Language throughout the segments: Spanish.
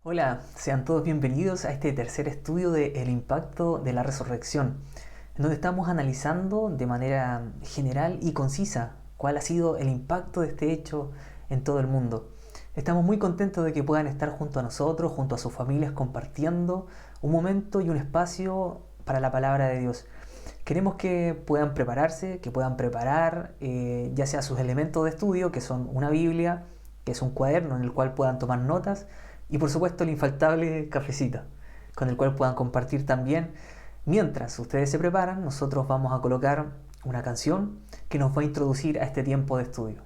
Hola, sean todos bienvenidos a este tercer estudio de El impacto de la resurrección, en donde estamos analizando de manera general y concisa cuál ha sido el impacto de este hecho en todo el mundo. Estamos muy contentos de que puedan estar junto a nosotros, junto a sus familias, compartiendo un momento y un espacio para la palabra de Dios. Queremos que puedan prepararse, que puedan preparar ya sea sus elementos de estudio, que son una Biblia, que es un cuaderno en el cual puedan tomar notas, y por supuesto el infaltable cafecito, con el cual puedan compartir también. Mientras ustedes se preparan, nosotros vamos a colocar una canción que nos va a introducir a este tiempo de estudio.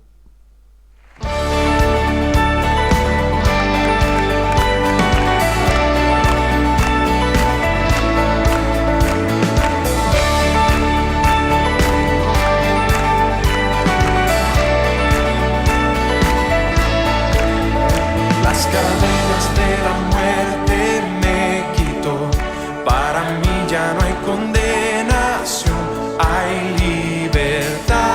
Las cadenas de la muerte me quitó. Para mí ya no hay condenación, hay libertad.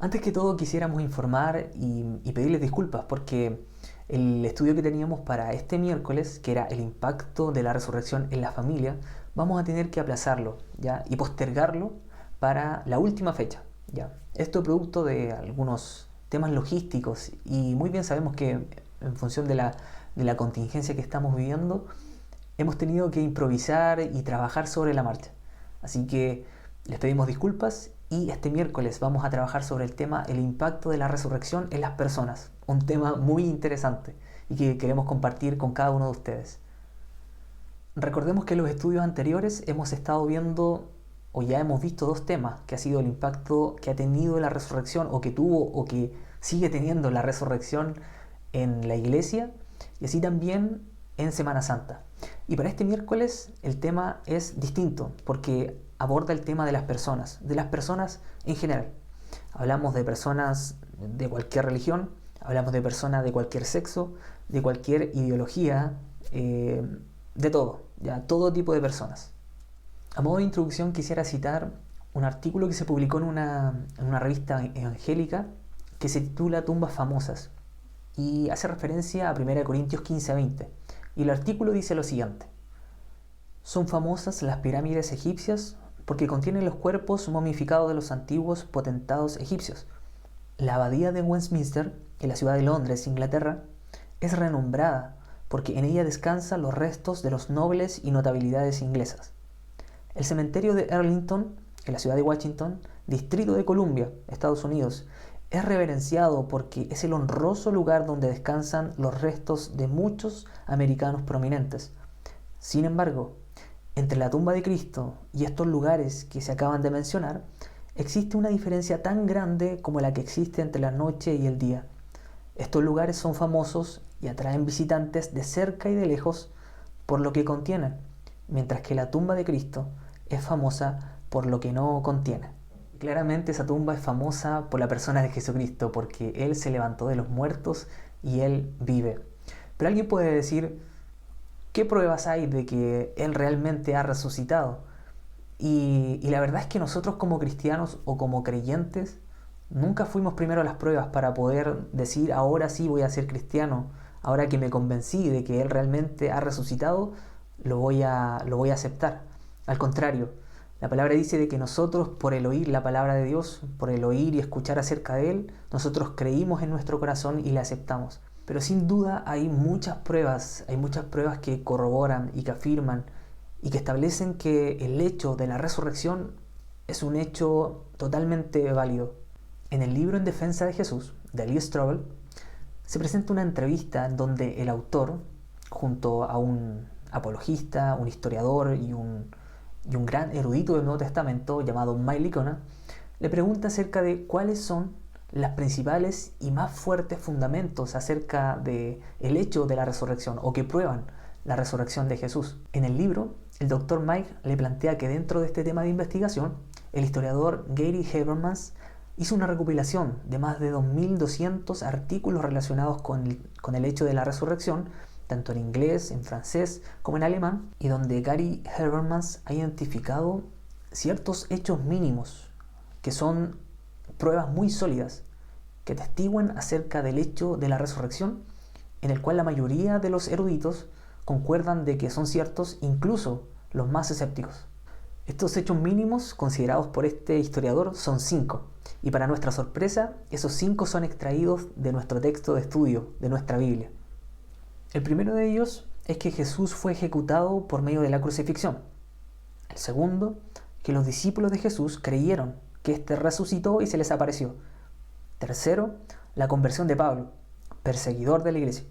Antes que todo quisiéramos informar y pedirles disculpas porque el estudio que teníamos para este miércoles, que era el impacto de la resurrección en la familia, vamos a tener que aplazarlo, ¿ya? Y postergarlo para la última fecha, ¿ya? Esto producto de algunos temas logísticos y muy bien sabemos que en función de la contingencia que estamos viviendo, hemos tenido que improvisar y trabajar sobre la marcha. Así que les pedimos disculpas y este miércoles vamos a trabajar sobre el tema el impacto de la resurrección en las personas. Un tema muy interesante y que queremos compartir con cada uno de ustedes. Recordemos que en los estudios anteriores hemos estado viendo o ya hemos visto dos temas, que ha sido el impacto que ha tenido la resurrección o que tuvo o que sigue teniendo la resurrección en la iglesia y así también en Semana Santa. Y para este miércoles el tema es distinto porque aborda el tema de las personas en general. Hablamos de personas de cualquier religión, hablamos de personas de cualquier sexo, de cualquier ideología, de todo, ya todo tipo de personas. A modo de introducción quisiera citar un artículo que se publicó en una revista evangélica que se titula Tumbas famosas y hace referencia a 1 Corintios 15-20. Y el artículo dice lo siguiente: son famosas las pirámides egipcias porque contienen los cuerpos momificados de los antiguos potentados egipcios. La abadía de Westminster, en la ciudad de Londres, Inglaterra, es renombrada porque en ella descansan los restos de los nobles y notabilidades inglesas. El cementerio de Arlington, en la ciudad de Washington, Distrito de Columbia, Estados Unidos, es reverenciado porque es el honroso lugar donde descansan los restos de muchos americanos prominentes. Sin embargo, entre la tumba de Cristo y estos lugares que se acaban de mencionar, existe una diferencia tan grande como la que existe entre la noche y el día. Estos lugares son famosos y atraen visitantes de cerca y de lejos por lo que contienen, mientras que la tumba de Cristo es famosa por lo que no contiene. Claramente esa tumba es famosa por la persona de Jesucristo, porque Él se levantó de los muertos y Él vive. Pero alguien puede decir, ¿qué pruebas hay de que Él realmente ha resucitado? Y la verdad es que nosotros como cristianos o como creyentes nunca fuimos primero a las pruebas para poder decir, ahora sí voy a ser cristiano, ahora que me convencí de que Él realmente ha resucitado, lo voy a aceptar. Al contrario, la palabra dice de que nosotros, por el oír la palabra de Dios, por el oír y escuchar acerca de Él, nosotros creímos en nuestro corazón y le aceptamos. Pero sin duda hay muchas pruebas que corroboran y que afirman y que establecen que el hecho de la resurrección es un hecho totalmente válido. En el libro En defensa de Jesús, de Lee Strobel, se presenta una entrevista en donde el autor, junto a un apologista, un historiador y un gran erudito del Nuevo Testamento llamado Mike Licona, le pregunta acerca de cuáles son las principales y más fuertes fundamentos acerca del hecho de la resurrección o que prueban la resurrección de Jesús. En el libro, el Dr. Mike le plantea que dentro de este tema de investigación, el historiador Gary Habermas hizo una recopilación de más de 2.200 artículos relacionados con el hecho de la resurrección, tanto en inglés, en francés como en alemán, y donde Gary Habermas ha identificado ciertos hechos mínimos que son pruebas muy sólidas que testiguan acerca del hecho de la resurrección, en el cual la mayoría de los eruditos concuerdan de que son ciertos, incluso los más escépticos. Estos hechos mínimos considerados por este historiador son 5, y para nuestra sorpresa, esos 5 son extraídos de nuestro texto de estudio, de nuestra Biblia. El primero de ellos es que Jesús fue ejecutado por medio de la crucifixión. El segundo, que los discípulos de Jesús creyeron que éste resucitó y se les apareció. Tercero, la conversión de Pablo, perseguidor de la iglesia.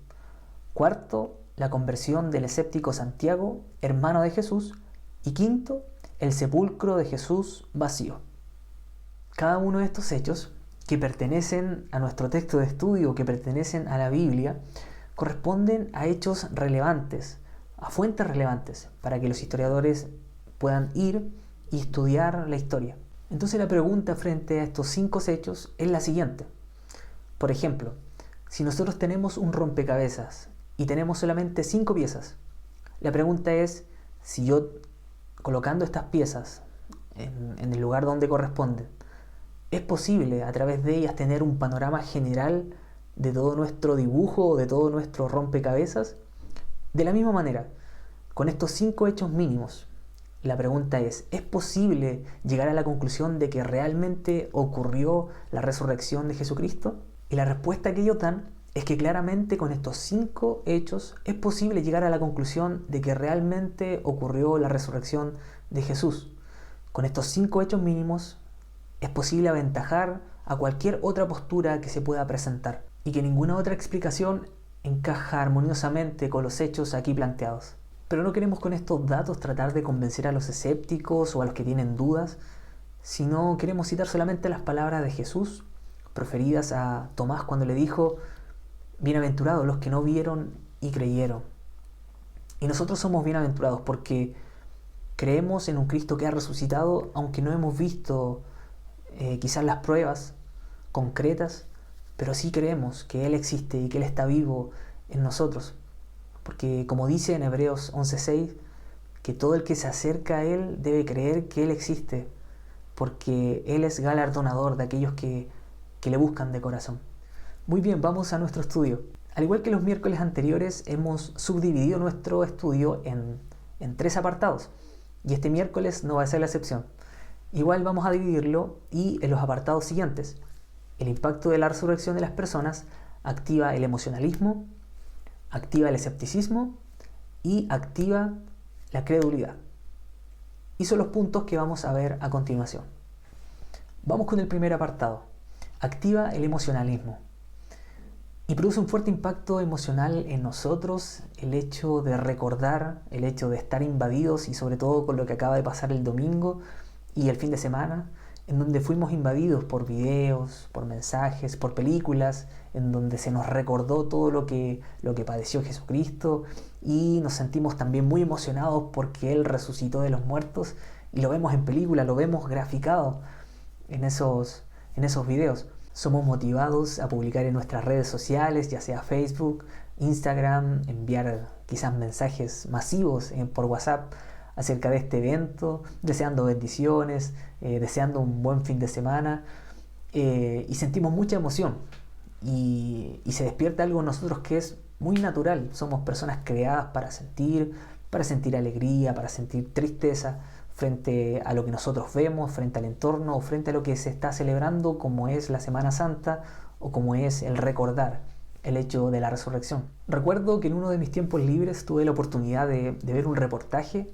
Cuarto, la conversión del escéptico Santiago, hermano de Jesús. Y quinto, el sepulcro de Jesús vacío. Cada uno de estos hechos, que pertenecen a nuestro texto de estudio, que pertenecen a la Biblia, corresponden a hechos relevantes, a fuentes relevantes, para que los historiadores puedan ir y estudiar la historia. Entonces la pregunta frente a estos 5 hechos es la siguiente. Por ejemplo, si nosotros tenemos un rompecabezas y tenemos solamente 5 piezas, la pregunta es, si yo colocando estas piezas en el lugar donde corresponden, Es posible a través de ellas tener un panorama general de todo nuestro dibujo, de todo nuestro rompecabezas. De la misma manera, con estos 5 hechos mínimos, la pregunta ¿es posible llegar a la conclusión de que realmente ocurrió la resurrección de Jesucristo? Y la respuesta que ellos dan es que claramente con estos 5 hechos es posible llegar a la conclusión de que realmente ocurrió la resurrección de Jesús. Con estos 5 hechos mínimos es posible aventajar a cualquier otra postura que se pueda presentar y que ninguna otra explicación encaja armoniosamente con los hechos aquí planteados. Pero no queremos con estos datos tratar de convencer a los escépticos o a los que tienen dudas, sino queremos citar solamente las palabras de Jesús proferidas a Tomás cuando le dijo: bienaventurados los que no vieron y creyeron. Y nosotros somos bienaventurados porque creemos en un Cristo que ha resucitado, aunque no hemos visto quizás las pruebas concretas, pero sí creemos que Él existe y que Él está vivo en nosotros. Porque como dice en Hebreos 11:6, que todo el que se acerca a Él debe creer que Él existe, porque Él es galardonador de aquellos que le buscan de corazón. Muy bien, vamos a nuestro estudio. Al igual que los miércoles anteriores, hemos subdividido nuestro estudio en 3 apartados, y este miércoles no va a ser la excepción. Igual vamos a dividirlo y en los apartados siguientes. El impacto de la resurrección de las personas activa el emocionalismo, activa el escepticismo y activa la credulidad. Y son los puntos que vamos a ver a continuación. Vamos con el primer apartado. Activa el emocionalismo. Y produce un fuerte impacto emocional en nosotros el hecho de recordar, el hecho de estar invadidos, y sobre todo con lo que acaba de pasar el domingo y el fin de semana, en donde fuimos invadidos por videos, por mensajes, por películas, en donde se nos recordó todo lo que padeció Jesucristo, y nos sentimos también muy emocionados porque Él resucitó de los muertos, y lo vemos en película, lo vemos graficado en esos videos. Somos motivados a publicar en nuestras redes sociales, ya sea Facebook, Instagram, enviar quizás mensajes masivos por WhatsApp acerca de este evento, deseando bendiciones, deseando un buen fin de semana, y sentimos mucha emoción y se despierta algo en nosotros que es muy natural. Somos personas creadas para sentir alegría, para sentir tristeza frente a lo que nosotros vemos, frente al entorno o frente a lo que se está celebrando, como es la Semana Santa o como es el recordar el hecho de la resurrección. Recuerdo que en uno de mis tiempos libres tuve la oportunidad de ver un reportaje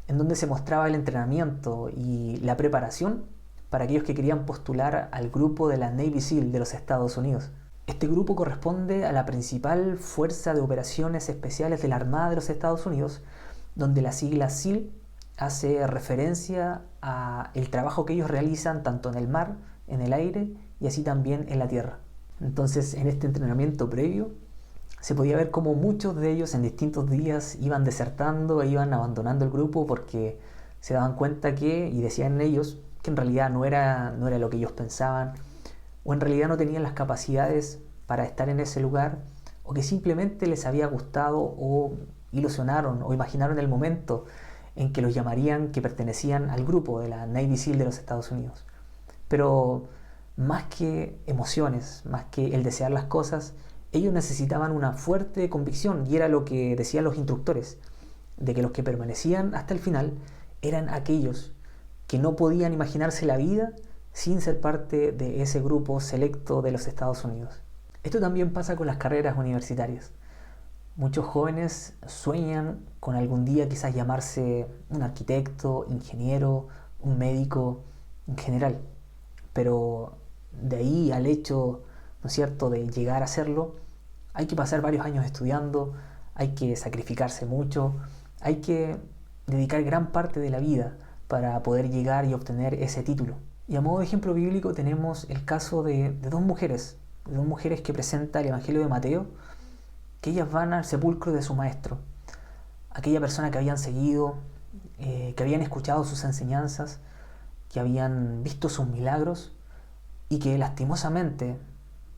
en donde se mostraba el entrenamiento y la preparación para aquellos que querían postular al grupo de la Navy SEAL de los Estados Unidos. Este grupo corresponde a la principal fuerza de operaciones especiales de la Armada de los Estados Unidos, donde la sigla SEAL hace referencia a el trabajo que ellos realizan tanto en el mar, en el aire y así también en la tierra. Entonces, en este entrenamiento previo se podía ver cómo muchos de ellos en distintos días iban desertando e iban abandonando el grupo porque se daban cuenta que, y decían ellos, que en realidad no era lo que ellos pensaban, o en realidad no tenían las capacidades para estar en ese lugar, o que simplemente les había gustado o ilusionaron o imaginaron el momento en que los llamarían que pertenecían al grupo de la Navy SEAL de los Estados Unidos. Pero más que emociones, más que el desear las cosas, ellos necesitaban una fuerte convicción, y era lo que decían los instructores, de que los que permanecían hasta el final eran aquellos que no podían imaginarse la vida sin ser parte de ese grupo selecto de los Estados Unidos. Esto también pasa con las carreras universitarias. Muchos jóvenes sueñan con algún día quizás llamarse un arquitecto, ingeniero, un médico en general, pero de ahí al hecho, ¿no es cierto?, de llegar a hacerlo, hay que pasar varios años estudiando, hay que sacrificarse mucho, hay que dedicar gran parte de la vida para poder llegar y obtener ese título. Y a modo de ejemplo bíblico tenemos el caso de dos mujeres que presenta el Evangelio de Mateo, que ellas van al sepulcro de su maestro, aquella persona que habían seguido, que habían escuchado sus enseñanzas, que habían visto sus milagros, y que lastimosamente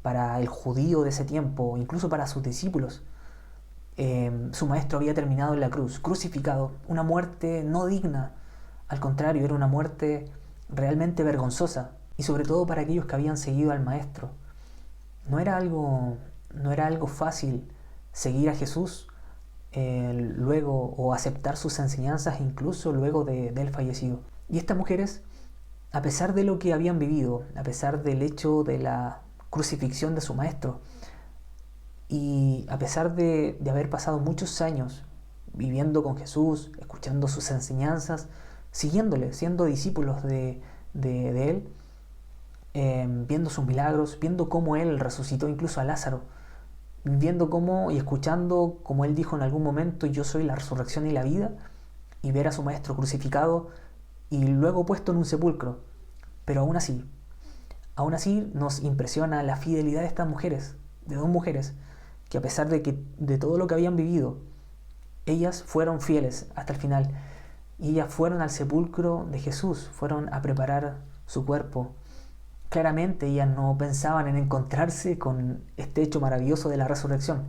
para el judío de ese tiempo, incluso para sus discípulos, su maestro había terminado en la cruz, crucificado, una muerte no digna, al contrario, era una muerte realmente vergonzosa. y sobre todo para aquellos que habían seguido al Maestro. No era algo fácil seguir a Jesús luego o aceptar sus enseñanzas incluso luego de él fallecido. Y estas mujeres, a pesar de lo que habían vivido, a pesar del hecho de la crucifixión de su Maestro, y a pesar de haber pasado muchos años viviendo con Jesús, escuchando sus enseñanzas, siguiéndole, siendo discípulos de Él, viendo sus milagros, viendo cómo Él resucitó incluso a Lázaro, viendo cómo y escuchando como Él dijo en algún momento, yo soy la resurrección y la vida, y ver a su Maestro crucificado y luego puesto en un sepulcro. Pero aún así nos impresiona la fidelidad de estas mujeres, de dos mujeres, que a pesar de todo lo que habían vivido, ellas fueron fieles hasta el final. Y ellas fueron al sepulcro de Jesús, fueron a preparar su cuerpo. Claramente ellas no pensaban en encontrarse con este hecho maravilloso de la resurrección.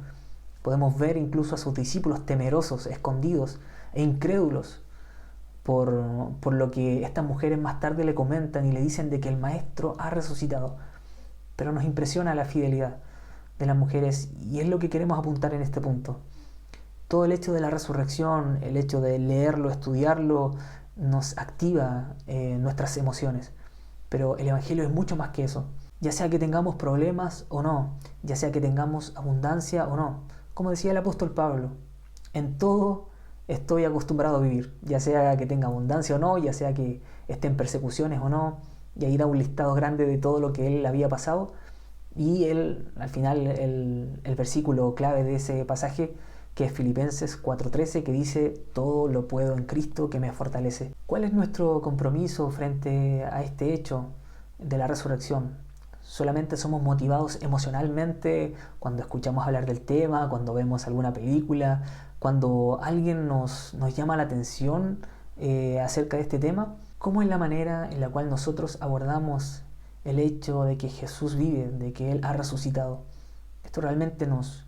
Podemos ver incluso a sus discípulos temerosos, escondidos e incrédulos por lo que estas mujeres más tarde le comentan y le dicen de que el Maestro ha resucitado. Pero nos impresiona la fidelidad de las mujeres y es lo que queremos apuntar en este punto. Todo el hecho de la resurrección, el hecho de leerlo, estudiarlo, nos activa nuestras emociones. Pero el Evangelio es mucho más que eso. Ya sea que tengamos problemas o no, ya sea que tengamos abundancia o no. Como decía el apóstol Pablo, en todo estoy acostumbrado a vivir. Ya sea que tenga abundancia o no, ya sea que esté en persecuciones o no. Y ahí da un listado grande de todo lo que él había pasado. Y él, al final, el versículo clave de ese pasaje, que es Filipenses 4:13, que dice, todo lo puedo en Cristo que me fortalece. ¿Cuál es nuestro compromiso frente a este hecho de la resurrección? ¿Solamente somos motivados emocionalmente cuando escuchamos hablar del tema, cuando vemos alguna película, cuando alguien nos llama la atención acerca de este tema? ¿Cómo es la manera en la cual nosotros abordamos el hecho de que Jesús vive, de que Él ha resucitado? Esto realmente nos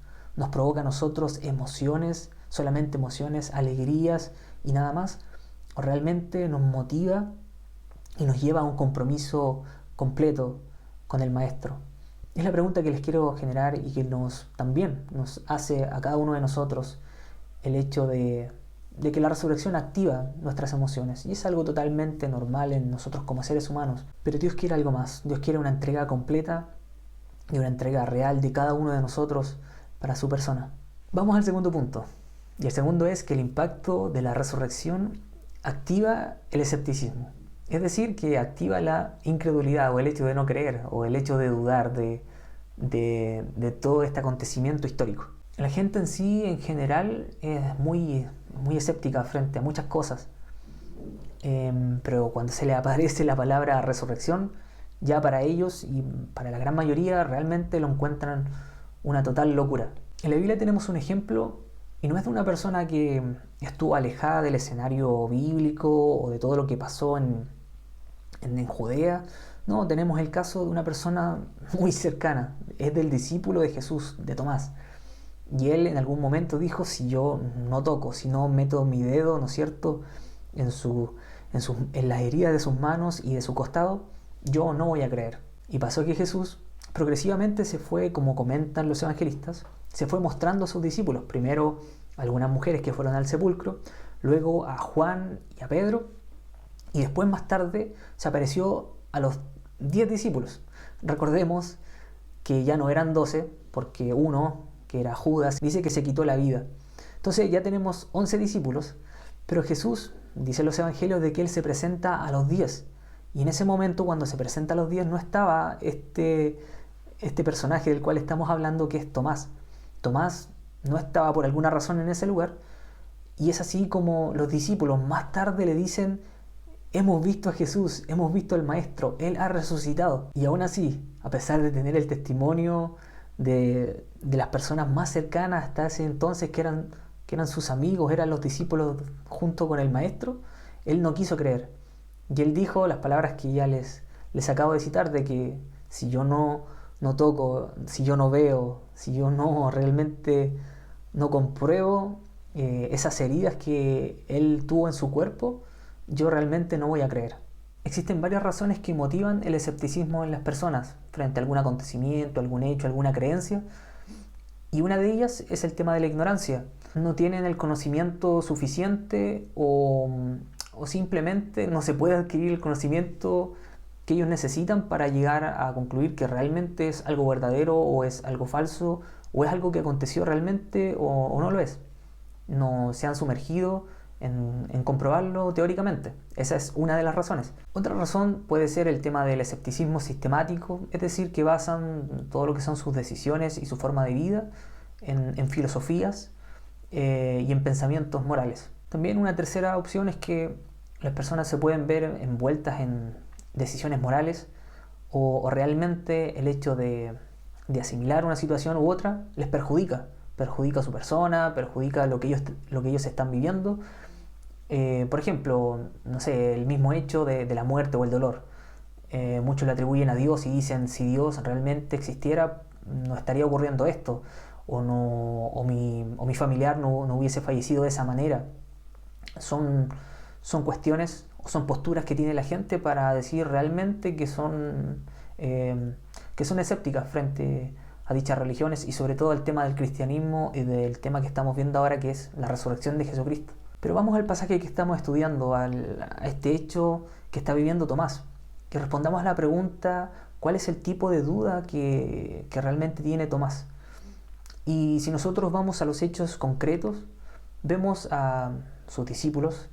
provoca a nosotros emociones, solamente emociones, alegrías y nada más, o realmente nos motiva y nos lleva a un compromiso completo con el Maestro. Es la pregunta que les quiero generar y que también nos hace a cada uno de nosotros el hecho de que la resurrección activa nuestras emociones y es algo totalmente normal en nosotros como seres humanos, pero Dios quiere algo más. Dios quiere una entrega completa y una entrega real de cada uno de nosotros para su persona. Vamos al segundo punto, y el segundo es que el impacto de la resurrección activa el escepticismo, es decir, que activa la incredulidad o el hecho de no creer o el hecho de dudar de todo este acontecimiento histórico. La gente en sí, en general, es muy escéptica frente a muchas cosas, pero cuando se le aparece la palabra resurrección, ya para ellos y para la gran mayoría realmente lo encuentran una total locura. En la Biblia tenemos un ejemplo, y no es de una persona que estuvo alejada del escenario bíblico o de todo lo que pasó en Judea. No, tenemos el caso de una persona muy cercana, es del discípulo de Jesús, de Tomás. Y él en algún momento dijo, si yo no toco, si no meto mi dedo, ¿no es cierto?, en las heridas de sus manos y de su costado, yo no voy a creer. Y pasó que Jesús progresivamente se fue, como comentan los evangelistas, se fue mostrando a sus discípulos. Primero a algunas mujeres que fueron al sepulcro, luego a Juan y a Pedro, y después más tarde se apareció a los 10 discípulos. Recordemos que ya no eran 12, porque uno, que era Judas, dice que se quitó la vida. Entonces ya tenemos 11 discípulos, pero Jesús, dice en los evangelios, de que Él se presenta a los 10. Y en ese momento, cuando se presenta a los 10, no estaba este personaje del cual estamos hablando, que es Tomás. Tomás no estaba por alguna razón en ese lugar, y es así como los discípulos más tarde le dicen, hemos visto a Jesús, hemos visto al Maestro, Él ha resucitado. Y aún así, a pesar de tener el testimonio de las personas más cercanas hasta ese entonces, que eran sus amigos, eran los discípulos junto con el Maestro, Él no quiso creer. Y Él dijo las palabras que ya les acabo de citar, de que si yo no toco, si yo no veo, si yo no realmente no compruebo esas heridas que Él tuvo en su cuerpo, yo realmente no voy a creer. Existen varias razones que motivan el escepticismo en las personas frente a algún acontecimiento, algún hecho, alguna creencia, y una de ellas es el tema de la ignorancia. No tienen el conocimiento suficiente o simplemente no se puede adquirir el conocimiento que ellos necesitan para llegar a concluir que realmente es algo verdadero o es algo falso o es algo que aconteció realmente o no lo es. No se han sumergido en comprobarlo teóricamente. Esa es una de las razones. Otra razón puede ser el tema del escepticismo sistemático, es decir, que basan todo lo que son sus decisiones y su forma de vida en filosofías y en pensamientos morales. También una tercera opción es que las personas se pueden ver envueltas en decisiones morales o realmente el hecho de asimilar una situación u otra les perjudica a su persona, perjudica lo que ellos están viviendo. Por ejemplo, no sé, el mismo hecho de la muerte o el dolor. Muchos le atribuyen a Dios y dicen, si Dios realmente existiera, no estaría ocurriendo esto, o mi familiar no hubiese fallecido de esa manera. Son cuestiones o son posturas que tiene la gente para decir realmente que son escépticas frente a dichas religiones y sobre todo el tema del cristianismo y del tema que estamos viendo ahora, que es la resurrección de Jesucristo. Pero vamos al pasaje que estamos estudiando, a este hecho que está viviendo Tomás, que respondamos a la pregunta: ¿cuál es el tipo de duda que realmente tiene Tomás? Y si nosotros vamos a los hechos concretos, vemos a sus discípulos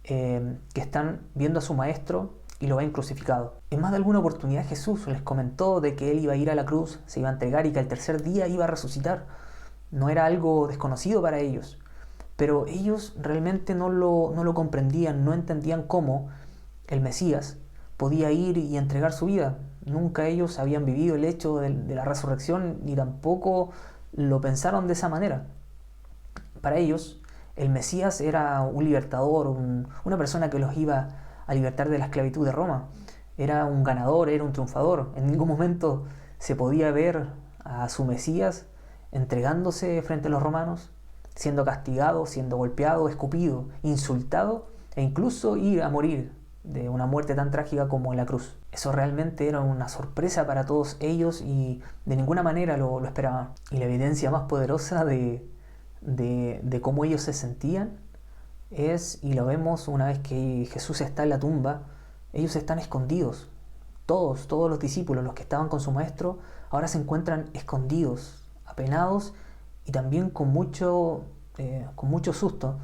que están viendo a su maestro y lo ven crucificado. En más de alguna oportunidad Jesús les comentó de que él iba a ir a la cruz, se iba a entregar y que al tercer día iba a resucitar. No era algo desconocido para ellos, pero ellos realmente no lo comprendían, no entendían cómo el Mesías podía ir y entregar su vida. Nunca ellos habían vivido el hecho de la resurrección ni tampoco lo pensaron de esa manera. Para ellos el Mesías era un libertador, una persona que los iba a libertar de la esclavitud de Roma. Era un ganador, era un triunfador. En ningún momento se podía ver a su Mesías entregándose frente a los romanos, siendo castigado, siendo golpeado, escupido, insultado e incluso ir a morir de una muerte tan trágica como en la cruz. Eso realmente era una sorpresa para todos ellos y de ninguna manera lo esperaban. Y la evidencia más poderosa de cómo ellos se sentían es, y lo vemos una vez que Jesús está en la tumba, ellos están escondidos. Todos los discípulos, los que estaban con su maestro, ahora se encuentran escondidos, apenados y también con mucho susto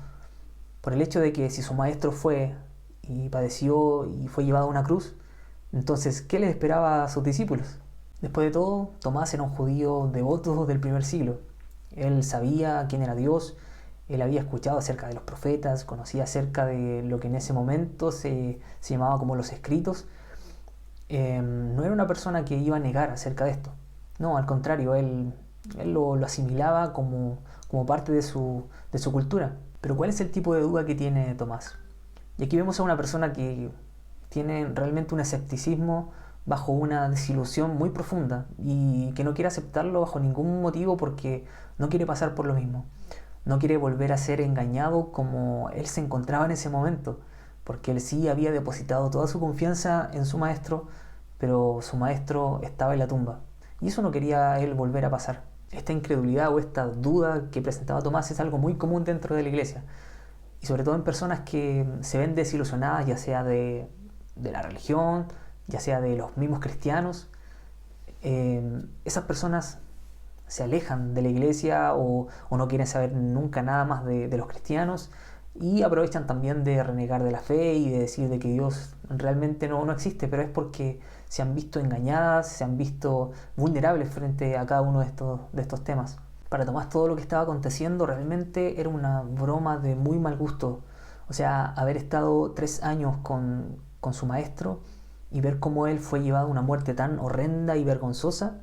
por el hecho de que si su maestro fue y padeció y fue llevado a una cruz, entonces ¿qué les esperaba a sus discípulos? Después de todo, Tomás era un judío devoto del primer siglo. Él sabía quién era Dios, él había escuchado acerca de los profetas, conocía acerca de lo que en ese momento se llamaba como los escritos. No era una persona que iba a negar acerca de esto. No, al contrario, él lo asimilaba como parte de su cultura. Pero ¿cuál es el tipo de duda que tiene Tomás? Y aquí vemos a una persona que tiene realmente un escepticismo bajo una desilusión muy profunda y que no quiere aceptarlo bajo ningún motivo porque no quiere pasar por lo mismo. No quiere volver a ser engañado como él se encontraba en ese momento, porque él sí había depositado toda su confianza en su maestro, pero su maestro estaba en la tumba. Y eso no quería él volver a pasar. Esta incredulidad o esta duda que presentaba Tomás es algo muy común dentro de la iglesia. Y sobre todo en personas que se ven desilusionadas, ya sea de la religión, ya sea de los mismos cristianos. Esas personas se alejan de la iglesia o no quieren saber nunca nada más de los cristianos y aprovechan también de renegar de la fe y de decir de que Dios realmente no existe, pero es porque se han visto engañadas, se han visto vulnerables frente a cada uno de estos temas. Para Tomás todo lo que estaba aconteciendo realmente era una broma de muy mal gusto. O sea, haber estado 3 años con su maestro y ver cómo él fue llevado a una muerte tan horrenda y vergonzosa,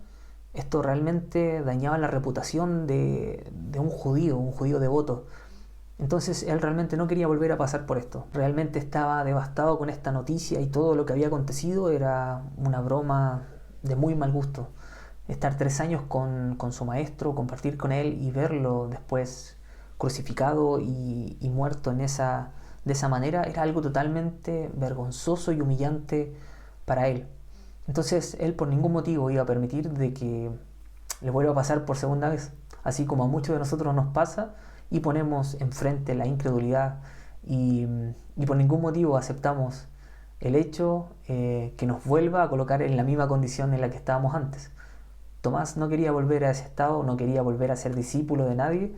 esto realmente dañaba la reputación de un judío devoto. Entonces él realmente no quería volver a pasar por esto. Realmente estaba devastado con esta noticia y todo lo que había acontecido era una broma de muy mal gusto. Estar 3 años con su maestro, compartir con él y verlo después crucificado y muerto en esa de esa manera era algo totalmente vergonzoso y humillante para él. Entonces él por ningún motivo iba a permitir de que le vuelva a pasar por segunda vez, así como a muchos de nosotros nos pasa y ponemos enfrente la incredulidad y por ningún motivo aceptamos el hecho que nos vuelva a colocar en la misma condición en la que estábamos antes. Tomás no quería volver a ese estado, no quería volver a ser discípulo de nadie,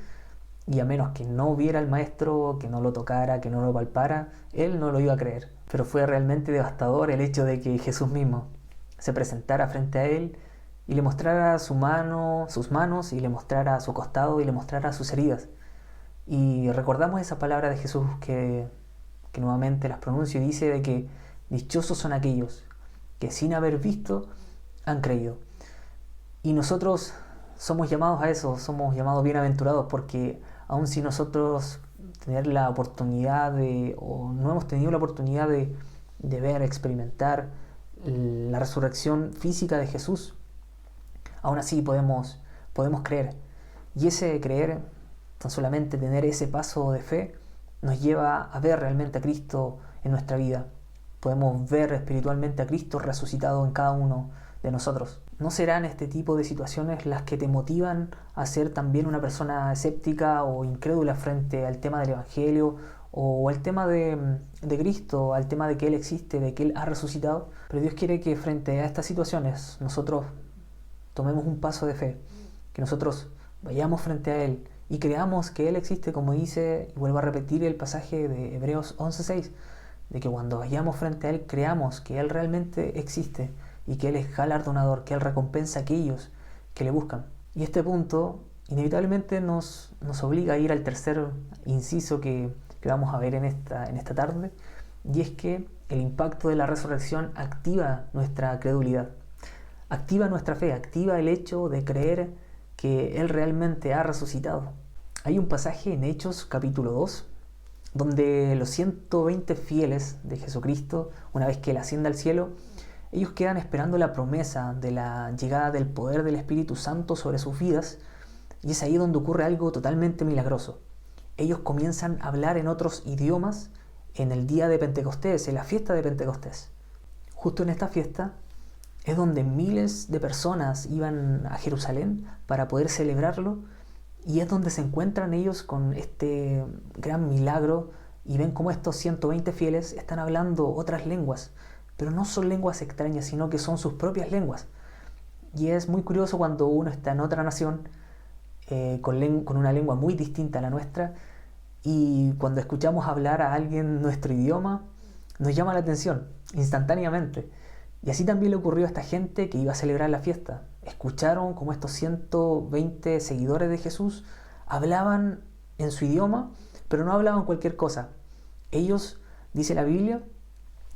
y a menos que no viera al maestro, que no lo tocara, que no lo palpara, él no lo iba a creer. Pero fue realmente devastador el hecho de que Jesús mismo se presentara frente a él y le mostrara sus manos, y le mostrara su costado, y le mostrara sus heridas. Y recordamos esa palabra de Jesús que nuevamente las pronuncio y dice de que dichosos son aquellos que sin haber visto han creído. Y nosotros somos llamados a eso, somos llamados bienaventurados, porque aun si nosotros tener la oportunidad o no hemos tenido la oportunidad de ver, experimentar la resurrección física de Jesús, aún así podemos creer. Y ese creer, tan solamente tener ese paso de fe, nos lleva a ver realmente a Cristo en nuestra vida. Podemos ver espiritualmente a Cristo resucitado en cada uno de nosotros. ¿No serán este tipo de situaciones las que te motivan a ser también una persona escéptica o incrédula frente al tema del Evangelio o al tema de Cristo, al tema de que Él existe, de que Él ha resucitado? Pero Dios quiere que frente a estas situaciones nosotros tomemos un paso de fe, que nosotros vayamos frente a Él y creamos que Él existe, como dice, y vuelvo a repetir el pasaje de Hebreos 11:6, de que cuando vayamos frente a Él creamos que Él realmente existe y que Él es galardonador, que Él recompensa a aquellos que le buscan. Y este punto inevitablemente nos obliga a ir al tercer inciso que vamos a ver en esta tarde, y es que el impacto de la resurrección activa nuestra credulidad, activa nuestra fe, activa el hecho de creer que Él realmente ha resucitado. Hay un pasaje en Hechos capítulo 2, donde los 120 fieles de Jesucristo, una vez que Él asciende al cielo, ellos quedan esperando la promesa de la llegada del poder del Espíritu Santo sobre sus vidas, y es ahí donde ocurre algo totalmente milagroso. Ellos comienzan a hablar en otros idiomas en el día de Pentecostés, en la fiesta de Pentecostés. Justo en esta fiesta es donde miles de personas iban a Jerusalén para poder celebrarlo, y es donde se encuentran ellos con este gran milagro y ven cómo estos 120 fieles están hablando otras lenguas, pero no son lenguas extrañas, sino que son sus propias lenguas. Y es muy curioso cuando uno está en otra nación con una lengua muy distinta a la nuestra, y cuando escuchamos hablar a alguien nuestro idioma, nos llama la atención instantáneamente. Y así también le ocurrió a esta gente que iba a celebrar la fiesta. Escucharon cómo estos 120 seguidores de Jesús hablaban en su idioma, pero no hablaban cualquier cosa. Ellos, dice la Biblia,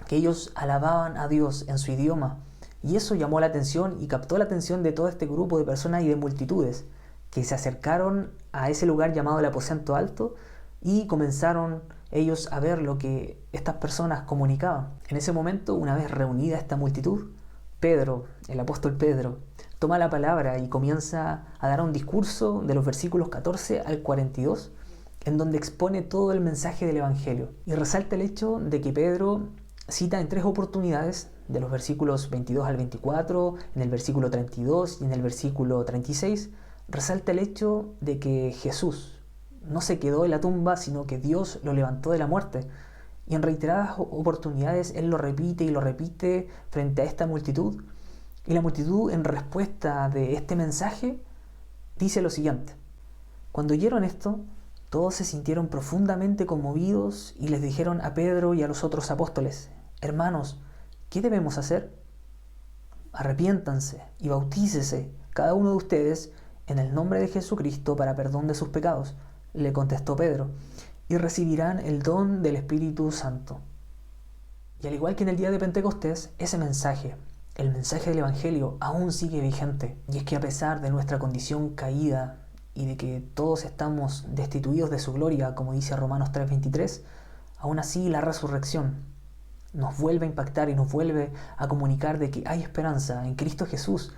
que ellos alababan a Dios en su idioma. Y eso llamó la atención y captó la atención de todo este grupo de personas y de multitudes que se acercaron a ese lugar llamado el aposento alto y comenzaron ellos a ver lo que estas personas comunicaban. En ese momento, una vez reunida esta multitud, Pedro, el apóstol Pedro, toma la palabra y comienza a dar un discurso de los versículos 14 al 42, en donde expone todo el mensaje del Evangelio. Y resalta el hecho de que Pedro cita en 3 oportunidades, de los versículos 22 al 24, en el versículo 32 y en el versículo 36, resalta el hecho de que Jesús no se quedó en la tumba, sino que Dios lo levantó de la muerte. Y en reiteradas oportunidades Él lo repite y lo repite frente a esta multitud. Y la multitud, en respuesta de este mensaje, dice lo siguiente: cuando oyeron esto, todos se sintieron profundamente conmovidos y les dijeron a Pedro y a los otros apóstoles: hermanos, ¿qué debemos hacer? Arrepiéntanse y bautícese cada uno de ustedes en el nombre de Jesucristo para perdón de sus pecados, le contestó Pedro, y recibirán el don del Espíritu Santo. Y al igual que en el día de Pentecostés, ese mensaje, el mensaje del Evangelio, aún sigue vigente. Y es que a pesar de nuestra condición caída y de que todos estamos destituidos de su gloria, como dice Romanos 3:23, aún así la resurrección nos vuelve a impactar y nos vuelve a comunicar de que hay esperanza en Cristo Jesús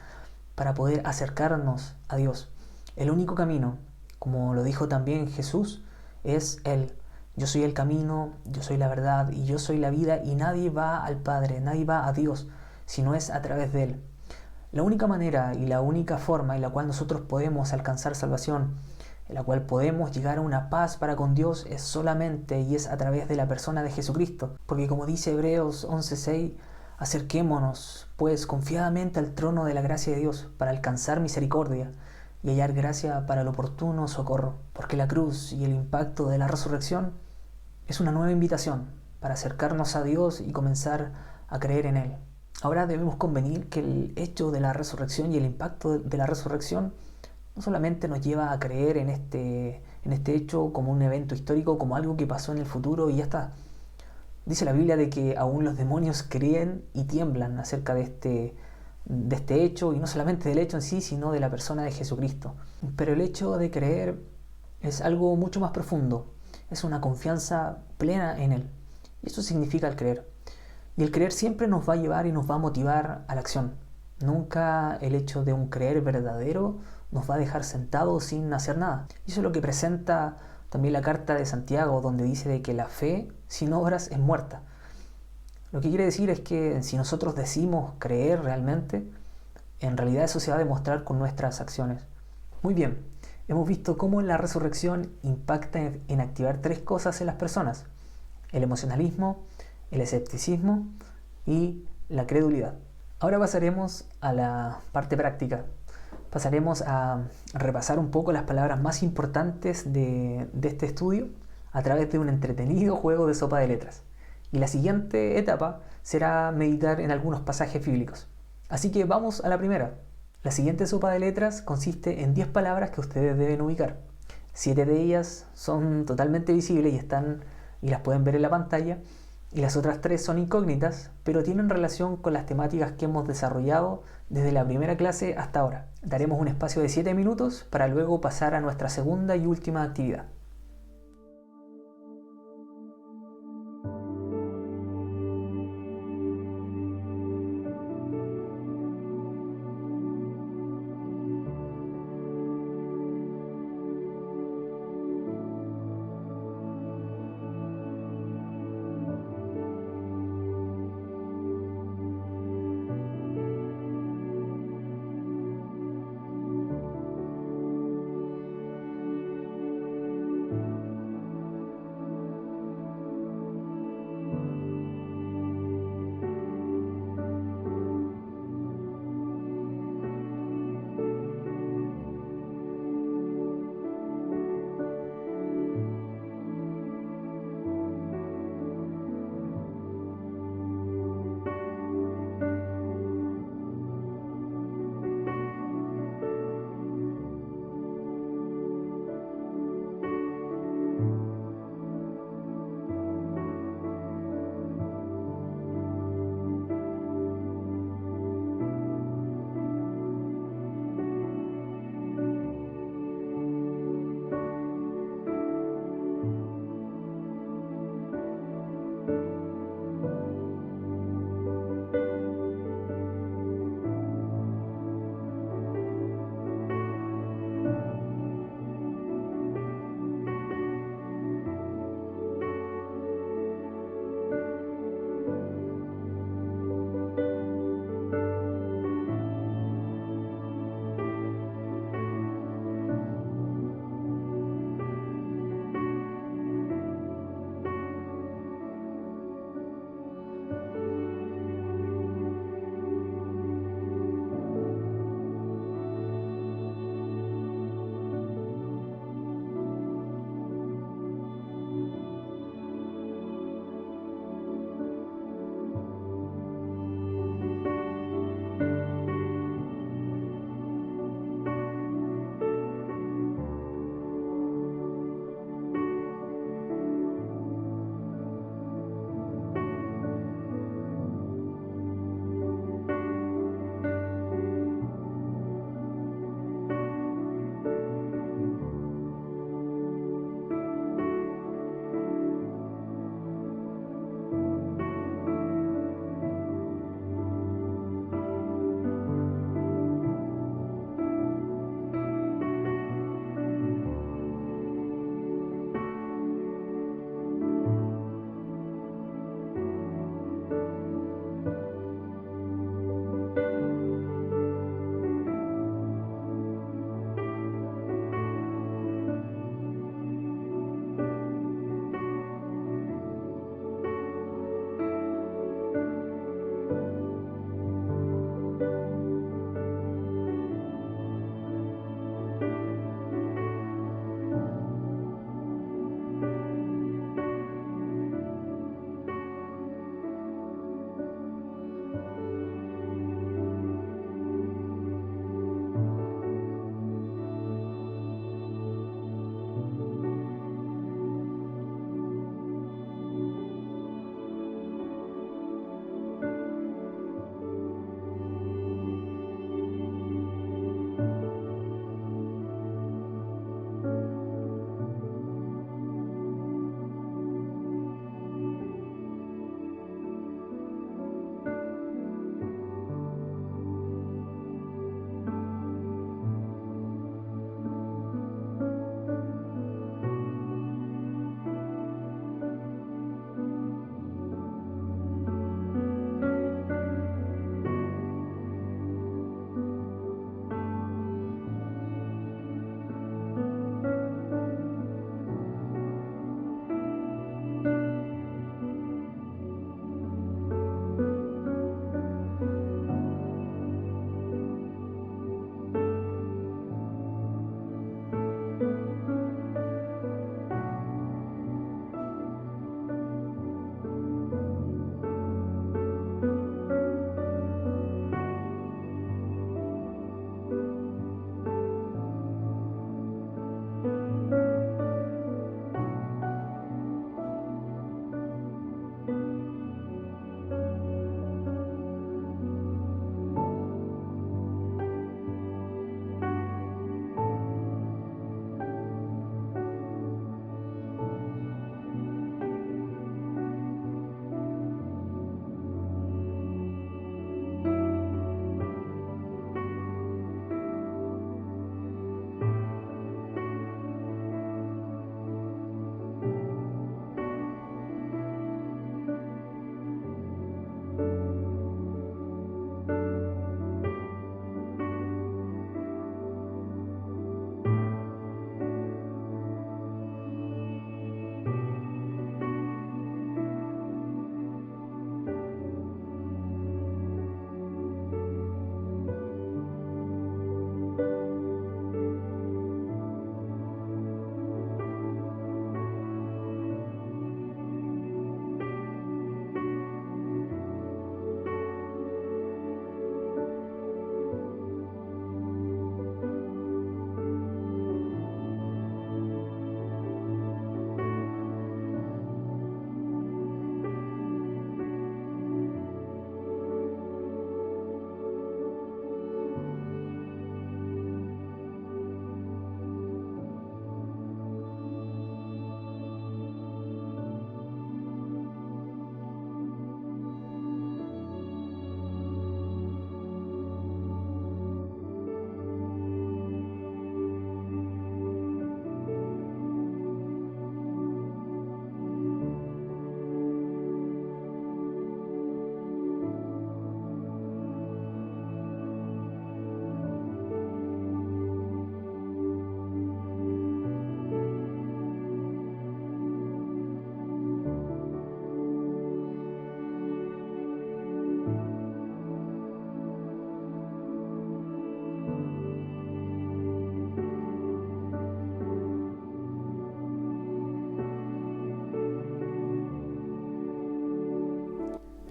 para poder acercarnos a Dios. El único camino, como lo dijo también Jesús, es Él. Yo soy el camino, yo soy la verdad y yo soy la vida, y nadie va al Padre, nadie va a Dios, si no es a través de Él. La única manera y la única forma en la cual nosotros podemos alcanzar salvación, en la cual podemos llegar a una paz para con Dios, es solamente y es a través de la persona de Jesucristo. Porque como dice Hebreos 11:6, acerquémonos pues confiadamente al trono de la gracia de Dios para alcanzar misericordia y hallar gracia para el oportuno socorro. Porque la cruz y el impacto de la resurrección es una nueva invitación para acercarnos a Dios y comenzar a creer en Él. Ahora debemos convenir que el hecho de la resurrección y el impacto de la resurrección no solamente nos lleva a creer en este hecho como un evento histórico, como algo que pasó en el futuro y ya está. Dice la Biblia de que aún los demonios creen y tiemblan acerca de este hecho, y no solamente del hecho en sí, sino de la persona de Jesucristo. Pero el hecho de creer es algo mucho más profundo, es una confianza plena en Él. Y eso significa el creer. Y el creer siempre nos va a llevar y nos va a motivar a la acción. Nunca el hecho de un creer verdadero nos va a dejar sentados sin hacer nada. Y eso es lo que presenta también la carta de Santiago, donde dice de que la fe sin obras es muerta. Lo que quiere decir es que si nosotros decimos creer realmente, en realidad eso se va a demostrar con nuestras acciones. Muy bien, hemos visto cómo la resurrección impacta en activar tres cosas en las personas: el emocionalismo, el escepticismo y la credulidad. Ahora pasaremos a la parte práctica. Pasaremos a repasar un poco las palabras más importantes de este estudio a través de un entretenido juego de sopa de letras. Y la siguiente etapa será meditar en algunos pasajes bíblicos. Así que vamos a la primera. La siguiente sopa de letras consiste en 10 palabras que ustedes deben ubicar. 7 de ellas son totalmente visibles y las pueden ver en la pantalla, y las otras 3 son incógnitas, pero tienen relación con las temáticas que hemos desarrollado desde la primera clase hasta ahora. Daremos un espacio de 7 minutos para luego pasar a nuestra segunda y última actividad.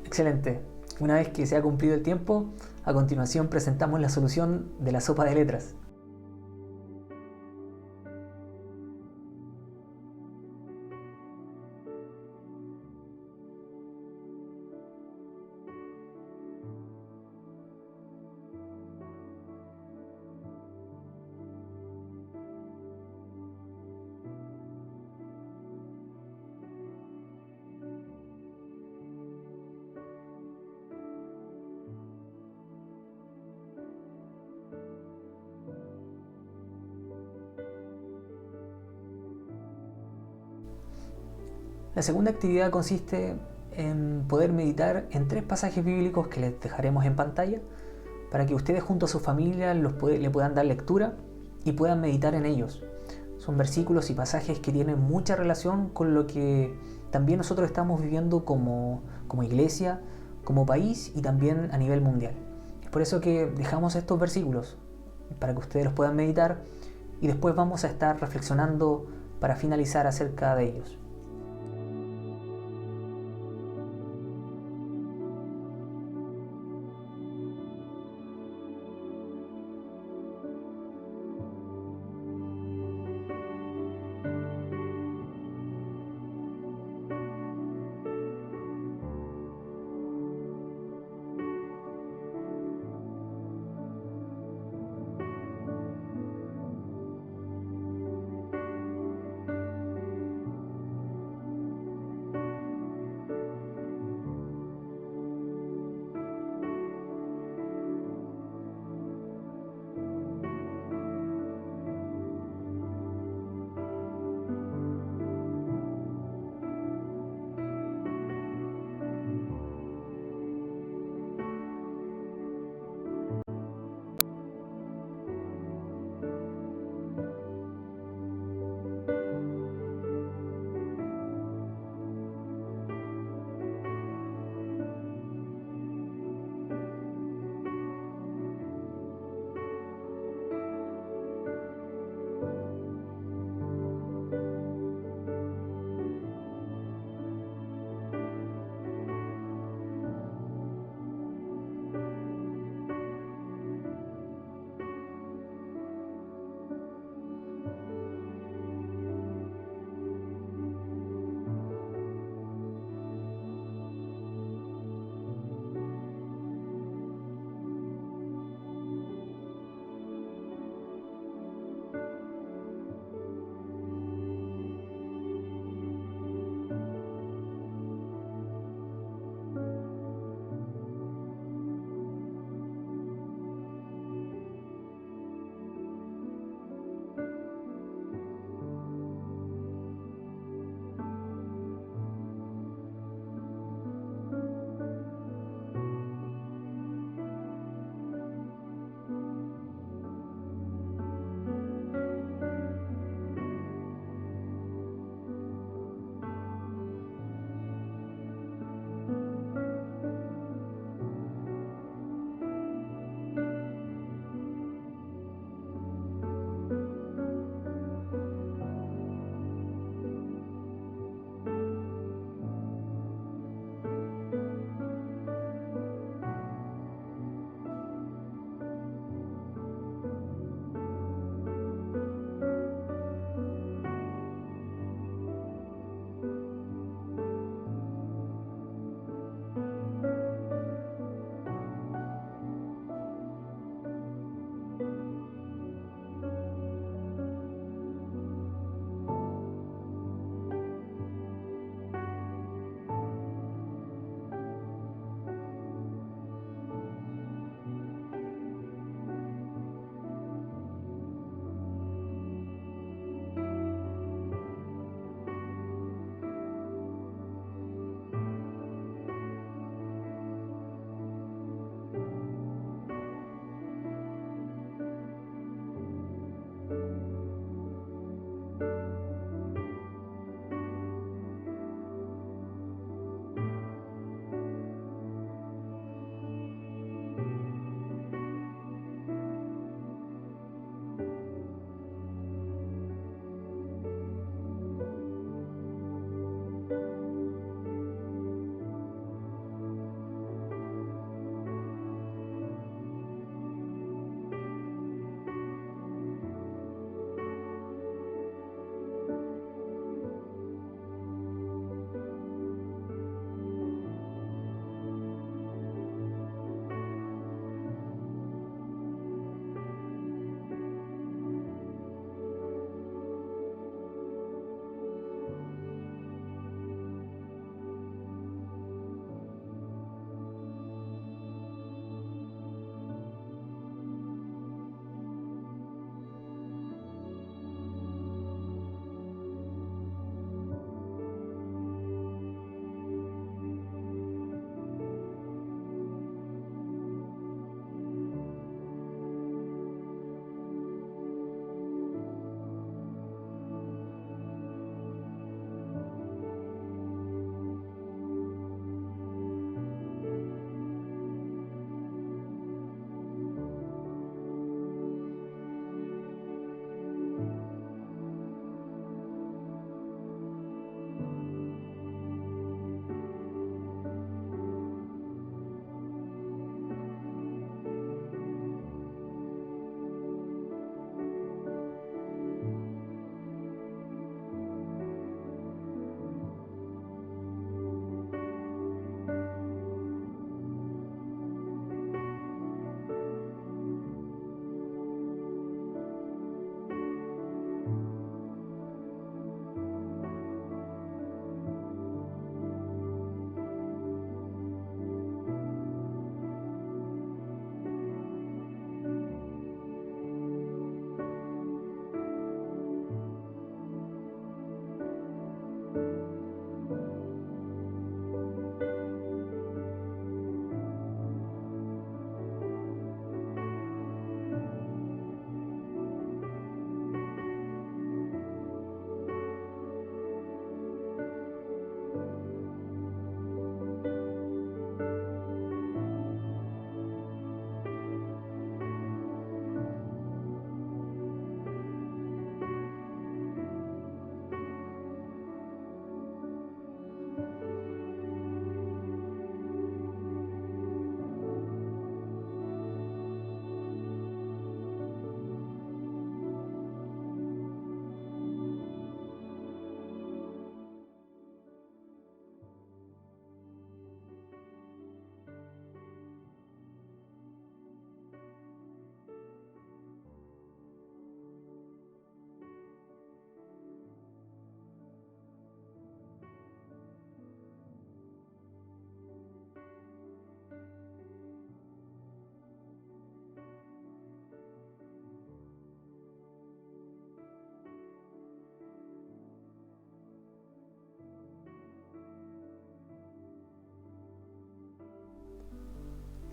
Excelente. Una vez que se ha cumplido el tiempo, a continuación presentamos la solución de la sopa de letras. La segunda actividad consiste en poder meditar en 3 pasajes bíblicos que les dejaremos en pantalla para que ustedes junto a su familia le puedan dar lectura y puedan meditar en ellos. Son versículos y pasajes que tienen mucha relación con lo que también nosotros estamos viviendo como iglesia, como país y también a nivel mundial. Es por eso que dejamos estos versículos para que ustedes los puedan meditar y después vamos a estar reflexionando para finalizar acerca de ellos.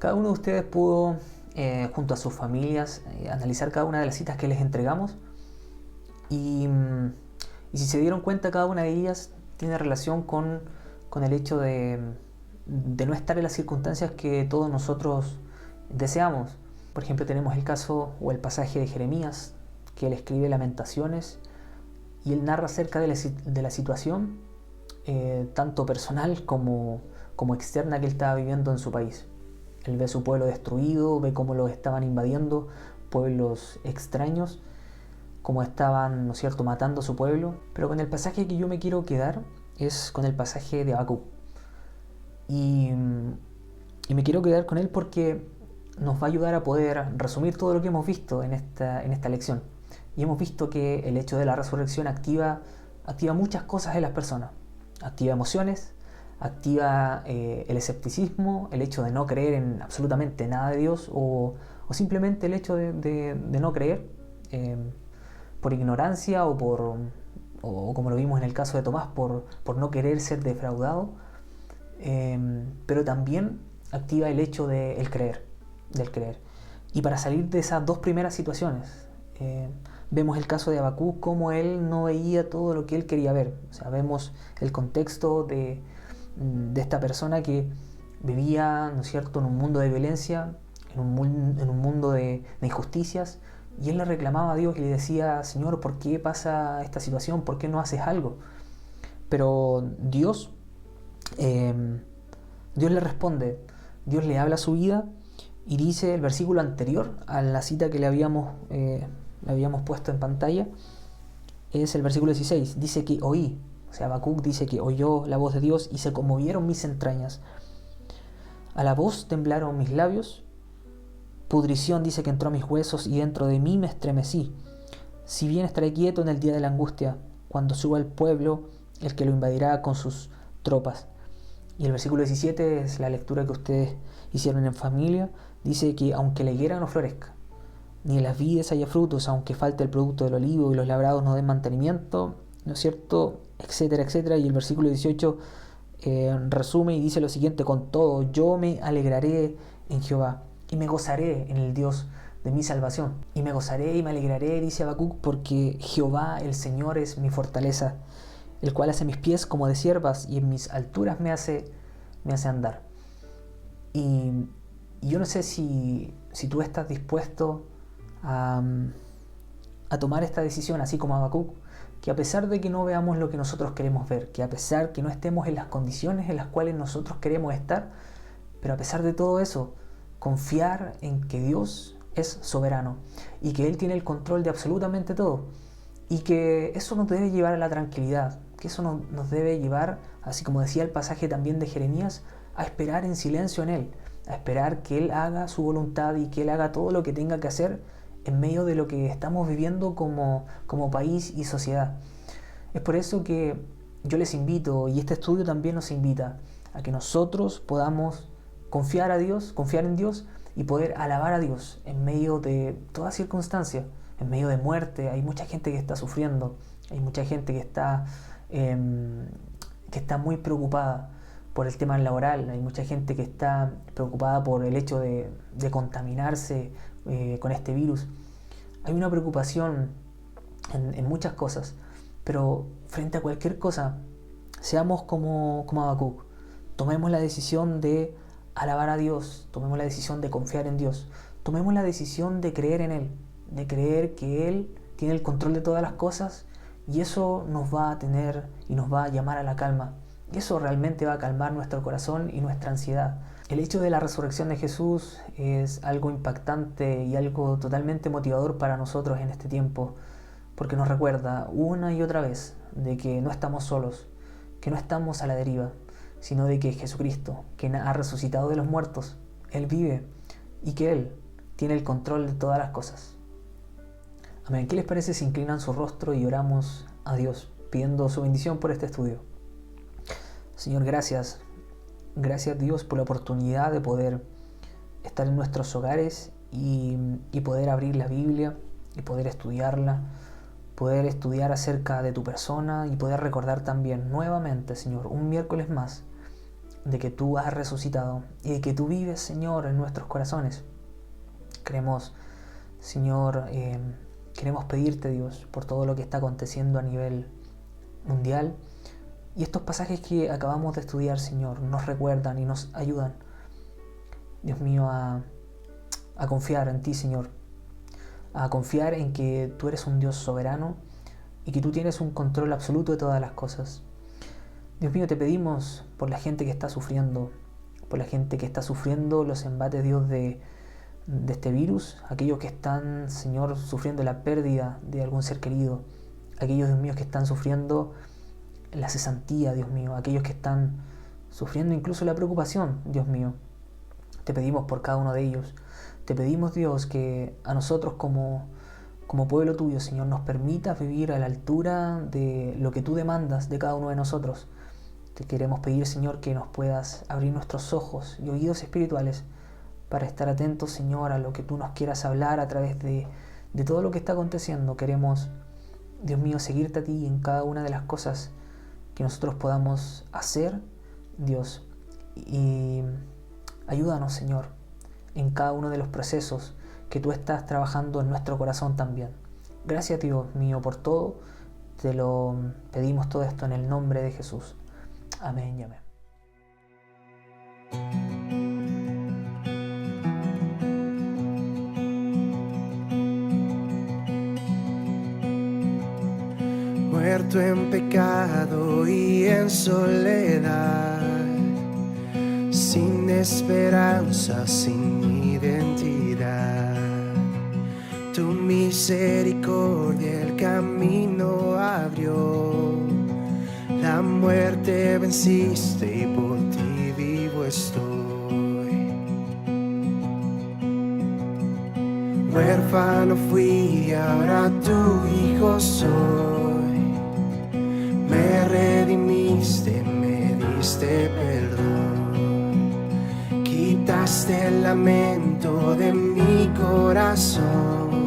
Cada uno de ustedes pudo, junto a sus familias, analizar cada una de las citas que les entregamos y si se dieron cuenta, cada una de ellas tiene relación con el hecho de no estar en las circunstancias que todos nosotros deseamos. Por ejemplo, tenemos el caso o el pasaje de Jeremías, que él escribe Lamentaciones y él narra acerca de la situación tanto personal como externa que él estaba viviendo en su país. Él ve su pueblo destruido, ve cómo lo estaban invadiendo pueblos extraños, cómo estaban, ¿no es cierto?, matando a su pueblo. Pero con el pasaje que yo me quiero quedar es con el pasaje de Habacuc. Y me quiero quedar con él porque nos va a ayudar a poder resumir todo lo que hemos visto en esta lección. Y hemos visto que el hecho de la resurrección activa muchas cosas en las personas. Activa emociones, activa el escepticismo, el hecho de no creer en absolutamente nada de Dios o simplemente el hecho de no creer por ignorancia o como lo vimos en el caso de Tomás, por no querer ser defraudado. Pero también activa el hecho del creer. Y para salir de esas dos primeras situaciones, vemos el caso de Habacuc, cómo él no veía todo lo que él quería ver. O sea, vemos el contexto de esta persona que vivía, ¿no es cierto?, en un mundo de violencia, en un mundo de injusticias, y él le reclamaba a Dios y le decía: Señor, ¿por qué pasa esta situación? ¿Por qué no haces algo? Pero Dios le responde, Dios le habla a su vida y dice el versículo anterior a la cita que le habíamos puesto en pantalla, es el versículo 16, dice que oí, o sea, Habacuc dice que oyó la voz de Dios y se conmovieron mis entrañas. A la voz temblaron mis labios, pudrición dice que entró a mis huesos y dentro de mí me estremecí. Si bien estaré quieto en el día de la angustia, cuando suba el pueblo, el que lo invadirá con sus tropas. Y el versículo 17 es la lectura que ustedes hicieron en familia. Dice que aunque la higuera no florezca, ni en las vides haya frutos, aunque falte el producto del olivo y los labrados no den mantenimiento, ¿no es cierto?, etcétera, etcétera. Y el versículo 18 resume y dice lo siguiente: con todo, yo me alegraré en Jehová y me gozaré en el Dios de mi salvación. Y me gozaré y me alegraré, dice Habacuc, porque Jehová el Señor es mi fortaleza, el cual hace mis pies como de ciervas y en mis alturas me hace andar. Y yo no sé si tú estás dispuesto a tomar esta decisión, así como Habacuc, que a pesar de que no veamos lo que nosotros queremos ver, que a pesar que no estemos en las condiciones en las cuales nosotros queremos estar, pero a pesar de todo eso, confiar en que Dios es soberano y que Él tiene el control de absolutamente todo, y que eso nos debe llevar a la tranquilidad, que eso nos debe llevar, así como decía el pasaje también de Jeremías, a esperar en silencio en Él, a esperar que Él haga su voluntad y que Él haga todo lo que tenga que hacer en medio de lo que estamos viviendo como país y sociedad. Es por eso que yo les invito, y este estudio también nos invita, a que nosotros podamos confiar en Dios y poder alabar a Dios en medio de toda circunstancia, en medio de muerte. Hay mucha gente que está sufriendo, hay mucha gente que está muy preocupada por el tema laboral, hay mucha gente que está preocupada por el hecho de contaminarse con este virus. Hay una preocupación en muchas cosas, pero frente a cualquier cosa, seamos como Habacuc, tomemos la decisión de alabar a Dios, tomemos la decisión de confiar en Dios, tomemos la decisión de creer en Él, de creer que Él tiene el control de todas las cosas, y eso nos va a tener y nos va a llamar a la calma. Y eso realmente va a calmar nuestro corazón y nuestra ansiedad. El hecho de la resurrección de Jesús es algo impactante y algo totalmente motivador para nosotros en este tiempo, porque nos recuerda una y otra vez de que no estamos solos, que no estamos a la deriva, sino de que Jesucristo, quien ha resucitado de los muertos, Él vive y que Él tiene el control de todas las cosas. Amén. ¿Qué les parece si inclinan su rostro y oramos a Dios, pidiendo su bendición por este estudio? Señor, gracias. Gracias, Dios, por la oportunidad de poder estar en nuestros hogares y poder abrir la Biblia y poder estudiarla, poder estudiar acerca de tu persona y poder recordar también nuevamente, Señor, un miércoles más, de que tú has resucitado y de que tú vives, Señor, en nuestros corazones. Queremos, Señor, queremos pedirte, Dios, por todo lo que está aconteciendo a nivel mundial. Y estos pasajes que acabamos de estudiar, Señor, nos recuerdan y nos ayudan, Dios mío, a confiar en ti, Señor. A confiar en que tú eres un Dios soberano y que tú tienes un control absoluto de todas las cosas. Dios mío, te pedimos por la gente que está sufriendo, por la gente que está sufriendo los embates, Dios, de este virus, aquellos que están, Señor, sufriendo la pérdida de algún ser querido, aquellos, Dios mío, que están sufriendo la cesantía, Dios mío, aquellos que están sufriendo incluso la preocupación, Dios mío. Te pedimos por cada uno de ellos. Te pedimos, Dios, que a nosotros como pueblo tuyo, Señor, nos permitas vivir a la altura de lo que tú demandas de cada uno de nosotros. Te queremos pedir, Señor, que nos puedas abrir nuestros ojos y oídos espirituales para estar atentos, Señor, a lo que tú nos quieras hablar a través de todo lo que está aconteciendo. Queremos, Dios mío, seguirte a ti en cada una de las cosas que nosotros podamos hacer, Dios. Y ayúdanos, Señor, en cada uno de los procesos que tú estás trabajando en nuestro corazón también. Gracias, Dios mío, por todo. Te lo pedimos todo esto en el nombre de Jesús. Amén y amén. Muerto en pecado y en soledad, sin esperanza, sin identidad. Tu misericordia el camino abrió, la muerte venciste y por ti vivo estoy. Huérfano fui, ahora tu hijo soy. Me redimiste, me diste perdón, quitaste el lamento de mi corazón.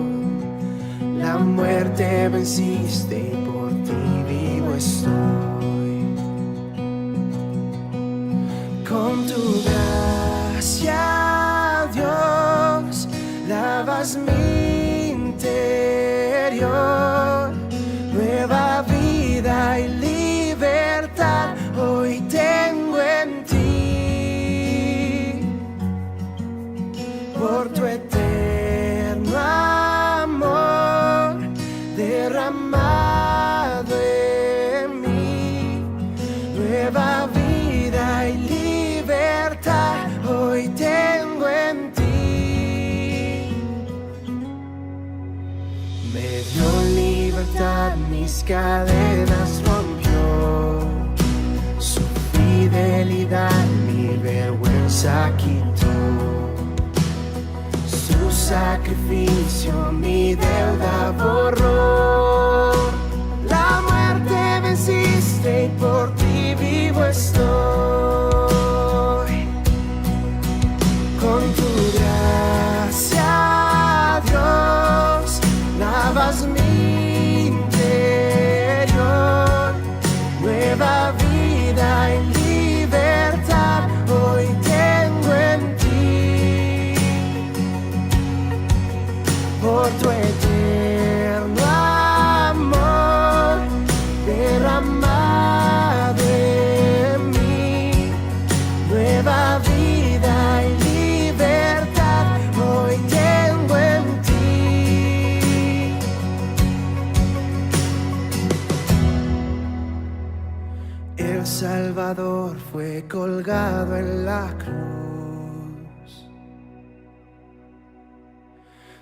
La muerte venciste y por ti vivo estoy. Con tu gracia, Dios, lavas mi interior. Nueva vida y libertad hoy tengo en ti. Por tu eterno amor derramado en mí. Nueva vida y libertad hoy tengo en ti. Me dio libertad, mis cadenas rompió. Su fidelidad mi vergüenza quitó. Su sacrificio mi deuda borró. La muerte venciste y por ti vivo estoy. Con tu gracia, Dios, lavas mi interior. Nueva vida y libertad hoy tengo en ti. Por tu eterno amor derramado en mí. Nueva vida y libertad hoy tengo en ti. El Salvador fue colgado en la cruz.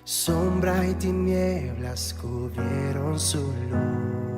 Sombra y tinieblas cubrieron su luz.